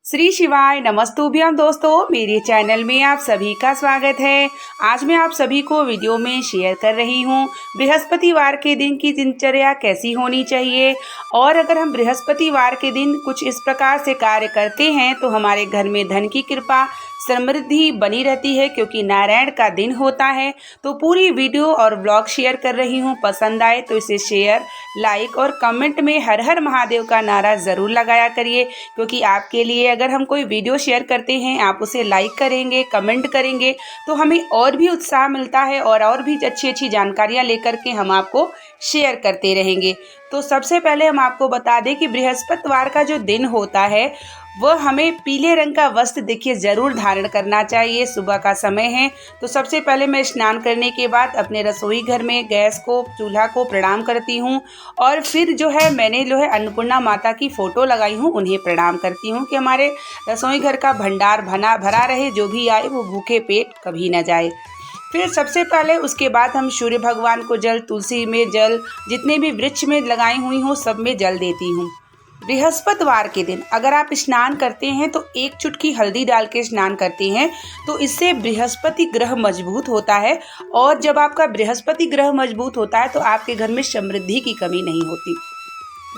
श्री शिवाय नमस्तुभ्यम दोस्तों, मेरे चैनल में आप सभी का स्वागत है। आज मैं आप सभी को वीडियो में शेयर कर रही हूँ बृहस्पतिवार के दिन की दिनचर्या कैसी होनी चाहिए। और अगर हम बृहस्पतिवार के दिन कुछ इस प्रकार से कार्य करते हैं तो हमारे घर में धन की कृपा समृद्धि बनी रहती है, क्योंकि नारायण का दिन होता है। तो पूरी वीडियो और ब्लॉग शेयर कर रही हूँ। पसंद आए तो इसे शेयर, लाइक और कमेंट में हर हर महादेव का नारा ज़रूर लगाया करिए, क्योंकि आपके लिए अगर हम कोई वीडियो शेयर करते हैं, आप उसे लाइक करेंगे, कमेंट करेंगे तो हमें और भी उत्साह मिलता है और भी अच्छी अच्छी जानकारियाँ लेकर के हम आपको शेयर करते रहेंगे। तो सबसे पहले हम आपको बता दें कि बृहस्पतिवार का जो दिन होता है वह हमें पीले रंग का वस्त्र देखिए ज़रूर धारण करना चाहिए। सुबह का समय है तो सबसे पहले मैं स्नान करने के बाद अपने रसोई घर में गैस को, चूल्हा को प्रणाम करती हूँ। और फिर मैंने अन्नपूर्णा माता की फ़ोटो लगाई हूँ, उन्हें प्रणाम करती हूँ कि हमारे रसोई घर का भंडार भरा रहे, जो भी आए वो भूखे पेट कभी न जाए। फिर सबसे पहले उसके बाद हम सूर्य भगवान को जल, तुलसी में जल, जितने भी वृक्ष में लगाई हुई हूँ सब में जल देती हूँ। बृहस्पतिवार के दिन अगर आप स्नान करते हैं तो एक चुटकी हल्दी डाल के स्नान करते हैं तो इससे बृहस्पति ग्रह मजबूत होता है। और जब आपका बृहस्पति ग्रह मजबूत होता है तो आपके घर में समृद्धि की कमी नहीं होती।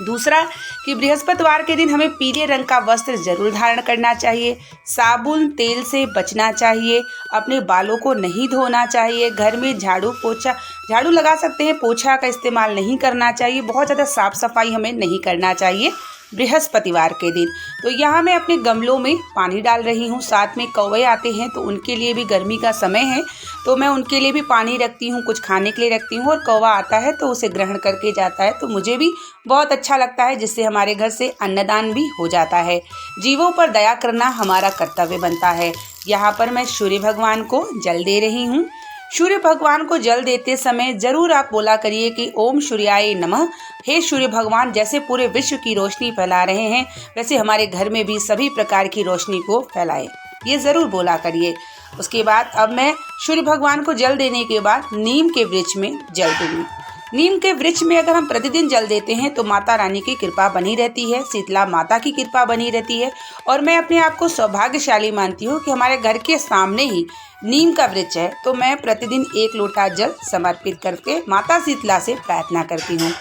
दूसरा कि बृहस्पतिवार के दिन हमें पीले रंग का वस्त्र जरूर धारण करना चाहिए। साबुन तेल से बचना चाहिए। अपने बालों को नहीं धोना चाहिए। घर में झाड़ू लगा सकते हैं, पोछा का इस्तेमाल नहीं करना चाहिए। बहुत ज़्यादा साफ सफाई हमें नहीं करना चाहिए बृहस्पतिवार के दिन। तो यहाँ मैं अपने गमलों में पानी डाल रही हूँ। साथ में कौवे आते हैं तो उनके लिए भी, गर्मी का समय है तो मैं उनके लिए भी पानी रखती हूँ, कुछ खाने के लिए रखती हूँ। और कौवा आता है तो उसे ग्रहण करके जाता है तो मुझे भी बहुत अच्छा लगता है, जिससे हमारे घर से अन्नदान भी हो जाता है। जीवों पर दया करना हमारा कर्तव्य बनता है। यहाँ पर मैं सूर्य भगवान को जल दे रही हूँ। सूर्य भगवान को जल देते समय जरूर आप बोला करिए कि ओम सूर्याय नमः। हे सूर्य भगवान, जैसे पूरे विश्व की रोशनी फैला रहे हैं वैसे हमारे घर में भी सभी प्रकार की रोशनी को फैलाए, ये ज़रूर बोला करिए। उसके बाद अब मैं सूर्य भगवान को जल देने के बाद नीम के वृक्ष में जल दूंगी। नीम के वृक्ष में अगर हम प्रतिदिन जल देते हैं तो माता रानी की कृपा बनी रहती है, शीतला माता की कृपा बनी रहती है। और मैं अपने आप को सौभाग्यशाली मानती हूँ कि हमारे घर के सामने ही नीम का वृक्ष है, तो मैं प्रतिदिन 1 लोटा जल समर्पित करके माता शीतला से प्रार्थना करती हूँ।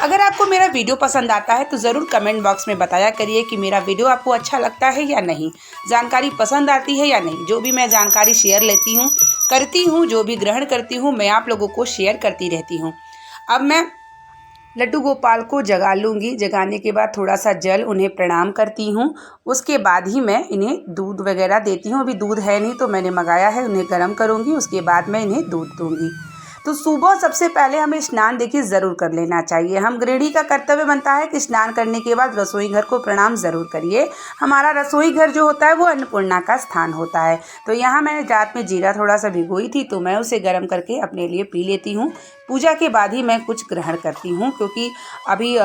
अगर आपको मेरा वीडियो पसंद आता है तो ज़रूर कमेंट बॉक्स में बताया करिए कि मेरा वीडियो आपको अच्छा लगता है या नहीं, जानकारी पसंद आती है या नहीं। जो भी मैं जानकारी शेयर लेती हूँ, करती हूँ, जो भी ग्रहण करती हूँ, मैं आप लोगों को शेयर करती रहती हूँ। अब मैं लड्डू गोपाल को जगा लूँगी। जगाने के बाद थोड़ा सा जल, उन्हें प्रणाम करती हूँ। उसके बाद ही मैं इन्हें दूध वगैरह देती हूँ। अभी दूध है नहीं तो मैंने मंगाया है, उन्हें गर्म करूँगी, उसके बाद मैं इन्हें दूध दूँगी। तो सुबह सबसे पहले हमें स्नान देखिए ज़रूर कर लेना चाहिए। हम गृहिणी का कर्तव्य बनता है कि स्नान करने के बाद रसोई घर को प्रणाम ज़रूर करिए। हमारा रसोई घर जो होता है वो अन्नपूर्णा का स्थान होता है। तो यहाँ मैंने रात में जीरा थोड़ा सा भिगोई थी तो मैं उसे गर्म करके अपने लिए पी लेती हूँ। पूजा के बाद ही मैं कुछ ग्रहण करती हूँ, क्योंकि अभी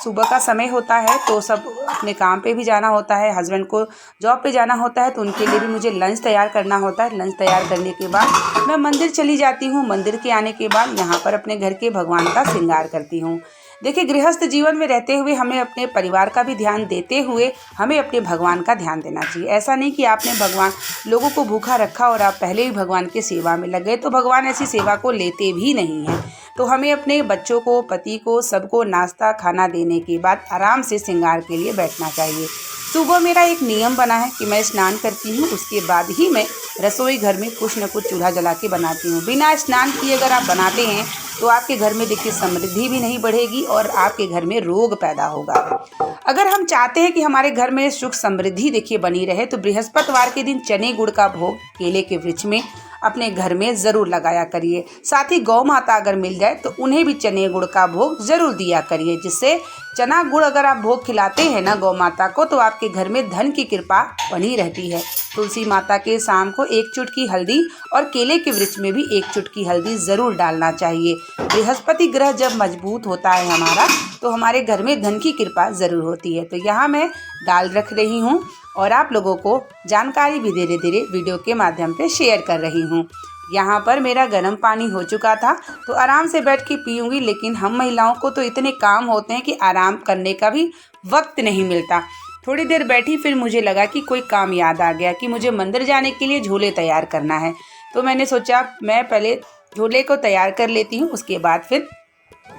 सुबह का समय होता है तो सब अपने काम पे भी जाना होता है, हस्बैंड को जॉब पे जाना होता है तो उनके लिए भी मुझे लंच तैयार करना होता है। लंच तैयार करने के बाद मैं मंदिर चली जाती हूँ। मंदिर के आने के बाद यहाँ पर अपने घर के भगवान का श्रृंगार करती हूँ। देखिए, गृहस्थ जीवन में रहते हुए हमें अपने परिवार का भी ध्यान देते हुए हमें अपने भगवान का ध्यान देना चाहिए। ऐसा नहीं कि आपने भगवान लोगों को भूखा रखा और आप पहले ही भगवान की सेवा में लग गए, तो भगवान ऐसी सेवा को लेते भी नहीं हैं। तो हमें अपने बच्चों को, पति को, सबको नाश्ता खाना देने के बाद आराम से श्रृंगार के लिए बैठना चाहिए। सुबह मेरा एक नियम बना है कि मैं स्नान करती हूँ, उसके बाद ही मैं रसोई घर में कुछ न कुछ चूल्हा जला के बनाती हूँ। बिना स्नान किए अगर आप बनाते हैं तो आपके घर में देखिए समृद्धि भी नहीं बढ़ेगी और आपके घर में रोग पैदा होगा। अगर हम चाहते हैं कि हमारे घर में सुख समृद्धि देखिए बनी रहे तो बृहस्पतिवार के दिन चने गुड़ का भोग केले के वृक्ष में अपने घर में ज़रूर लगाया करिए। साथ ही गौ माता अगर मिल जाए तो उन्हें भी चने गुड़ का भोग ज़रूर दिया करिए, जिससे चना गुड़ अगर आप भोग खिलाते हैं ना गौ माता को तो आपके घर में धन की कृपा बनी रहती है। तुलसी माता के शाम को 1 चुटकी हल्दी और केले के वृक्ष में भी 1 चुटकी हल्दी ज़रूर डालना चाहिए। बृहस्पति ग्रह जब मजबूत होता है हमारा तो हमारे घर में धन की कृपा ज़रूर होती है। तो यहाँ मैं दाल रख रही हूँ और आप लोगों को जानकारी भी धीरे धीरे वीडियो के माध्यम से शेयर कर रही हूँ। यहाँ पर मेरा गर्म पानी हो चुका था तो आराम से बैठ के पीऊँगी, लेकिन हम महिलाओं को तो इतने काम होते हैं कि आराम करने का भी वक्त नहीं मिलता। थोड़ी देर बैठी, फिर मुझे लगा कि कोई काम याद आ गया कि मुझे मंदिर जाने के लिए झोले तैयार करना है। तो मैंने सोचा मैं पहले झोले को तैयार कर लेती हूँ, उसके बाद फिर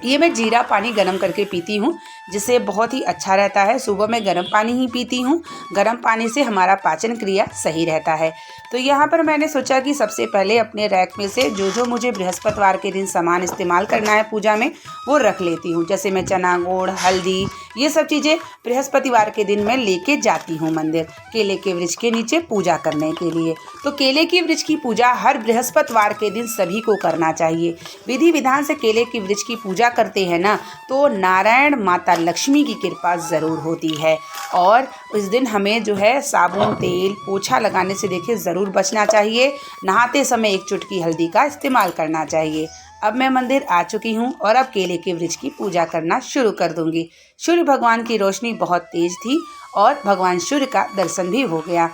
ये मैं जीरा पानी गर्म करके पीती हूँ, जिससे बहुत ही अच्छा रहता है। सुबह मैं गर्म पानी ही पीती हूँ, गर्म पानी से हमारा पाचन क्रिया सही रहता है। तो यहाँ पर मैंने सोचा कि सबसे पहले अपने रैक में से जो जो मुझे बृहस्पतिवार के दिन सामान इस्तेमाल करना है पूजा में, वो रख लेती हूँ। जैसे मैं चना गुड़, हल्दी, ये सब चीज़ें बृहस्पतिवार के दिन मैं लेके जाती हूँ मंदिर, केले के वृक्ष के नीचे पूजा करने के लिए। तो केले के वृक्ष की पूजा हर बृहस्पतिवार के दिन सभी को करना चाहिए। विधि विधान से केले के वृक्ष की पूजा करते हैं ना, तो नारायण माता लक्ष्मी की कृपा ज़रूर होती है। और उस दिन हमें जो है साबुन, तेल, पोछा लगाने से देखिए ज़रूर बचना चाहिए। नहाते समय एक चुटकी हल्दी का इस्तेमाल करना चाहिए। अब मैं मंदिर आ चुकी हूँ और अब केले के वृक्ष की पूजा करना शुरू कर दूंगी। सूर्य भगवान की रोशनी बहुत तेज थी और भगवान सूर्य का दर्शन भी हो गया।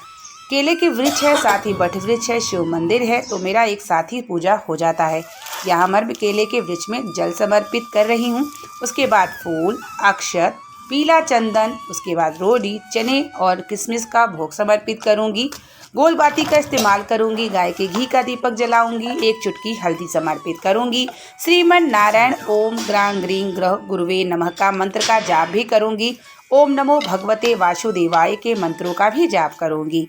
केले के वृक्ष है, साथ ही बट वृक्ष है, शिव मंदिर है, तो मेरा एक साथ ही पूजा हो जाता है। यहाँ मैं केले के वृक्ष में जल समर्पित कर रही हूँ। उसके बाद फूल, अक्षत, पीला चंदन, उसके बाद रोली, चने और किशमिश का भोग समर्पित करूँगी। गोल बाती का इस्तेमाल करूँगी। गाय के घी का दीपक जलाऊंगी। एक चुटकी हल्दी समर्पित करूँगी। श्रीमन नारायण ओम ग्रां ग्रीं ग्रह गुरुवे नमः का मंत्र का जाप भी करूँगी। ओम नमो भगवते वासुदेवाय के मंत्रों का भी जाप करूँगी।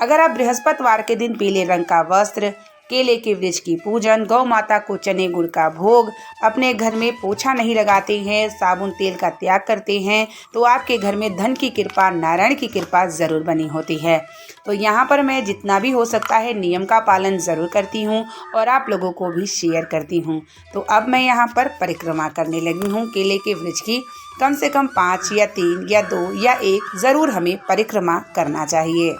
अगर आप बृहस्पतिवार के दिन पीले रंग का वस्त्र, केले के वृक्ष की पूजन, गौ माता को चने गुड़ का भोग, अपने घर में पोछा नहीं लगाते हैं, साबुन तेल का त्याग करते हैं, तो आपके घर में धन की कृपा, नारायण की कृपा ज़रूर बनी होती है। तो यहाँ पर मैं जितना भी हो सकता है नियम का पालन ज़रूर करती हूँ और आप लोगों को भी शेयर करती हूँ। तो अब मैं यहाँ पर परिक्रमा करने लगी हूँ केले के वृक्ष की। कम से कम 5 या 3 या 2 या 1 ज़रूर हमें परिक्रमा करना चाहिए।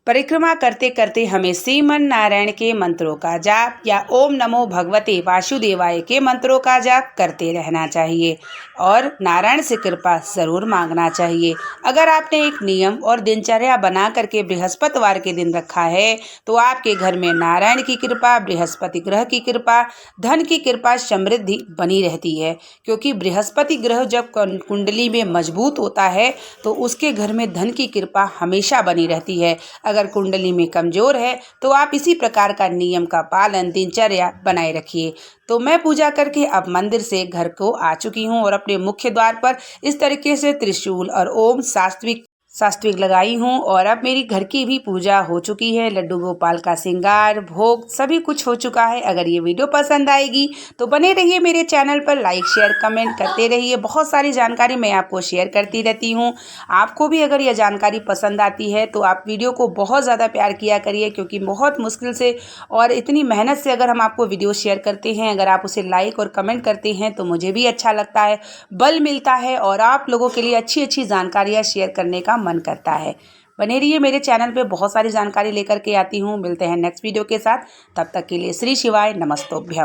परिक्रमा करते करते हमें श्रीमन नारायण के मंत्रों का जाप या ओम नमो भगवते वासुदेवाय के मंत्रों का जाप करते रहना चाहिए और नारायण से कृपा ज़रूर मांगना चाहिए। अगर आपने एक नियम और दिनचर्या बना करके बृहस्पतिवार के दिन रखा है, तो आपके घर में नारायण की कृपा, बृहस्पति ग्रह की कृपा, धन की कृपा, समृद्धि बनी रहती है। क्योंकि बृहस्पति ग्रह जब कुंडली में मजबूत होता है, तो उसके घर में धन की कृपा हमेशा बनी रहती है। अगर कुंडली में कमजोर है, तो आप इसी प्रकार का नियम का पालन, दिनचर्या बनाए रखिए। तो मैं पूजा करके अब मंदिर से घर को आ चुकी हूँ और अपने मुख्य द्वार पर इस तरीके से त्रिशूल और ओम सात्विक लगाई हूँ। और अब मेरी घर की भी पूजा हो चुकी है। लड्डू गोपाल का श्रृंगार, भोग सभी कुछ हो चुका है। अगर ये वीडियो पसंद आएगी तो बने रहिए मेरे चैनल पर, लाइक शेयर कमेंट करते रहिए। बहुत सारी जानकारी मैं आपको शेयर करती रहती हूँ। आपको भी अगर यह जानकारी पसंद आती है तो आप वीडियो को बहुत ज़्यादा प्यार किया करिए, क्योंकि बहुत मुश्किल से और इतनी मेहनत से अगर हम आपको वीडियो शेयर करते हैं, अगर आप उसे लाइक और कमेंट करते हैं तो मुझे भी अच्छा लगता है, बल मिलता है और आप लोगों के लिए अच्छी अच्छी जानकारियाँ शेयर करने का मन करता है। बने रहिए मेरे चैनल पे, बहुत सारी जानकारी लेकर के आती हूँ। मिलते हैं नेक्स्ट वीडियो के साथ, तब तक के लिए श्री शिवाय नमस्तोभ्यम।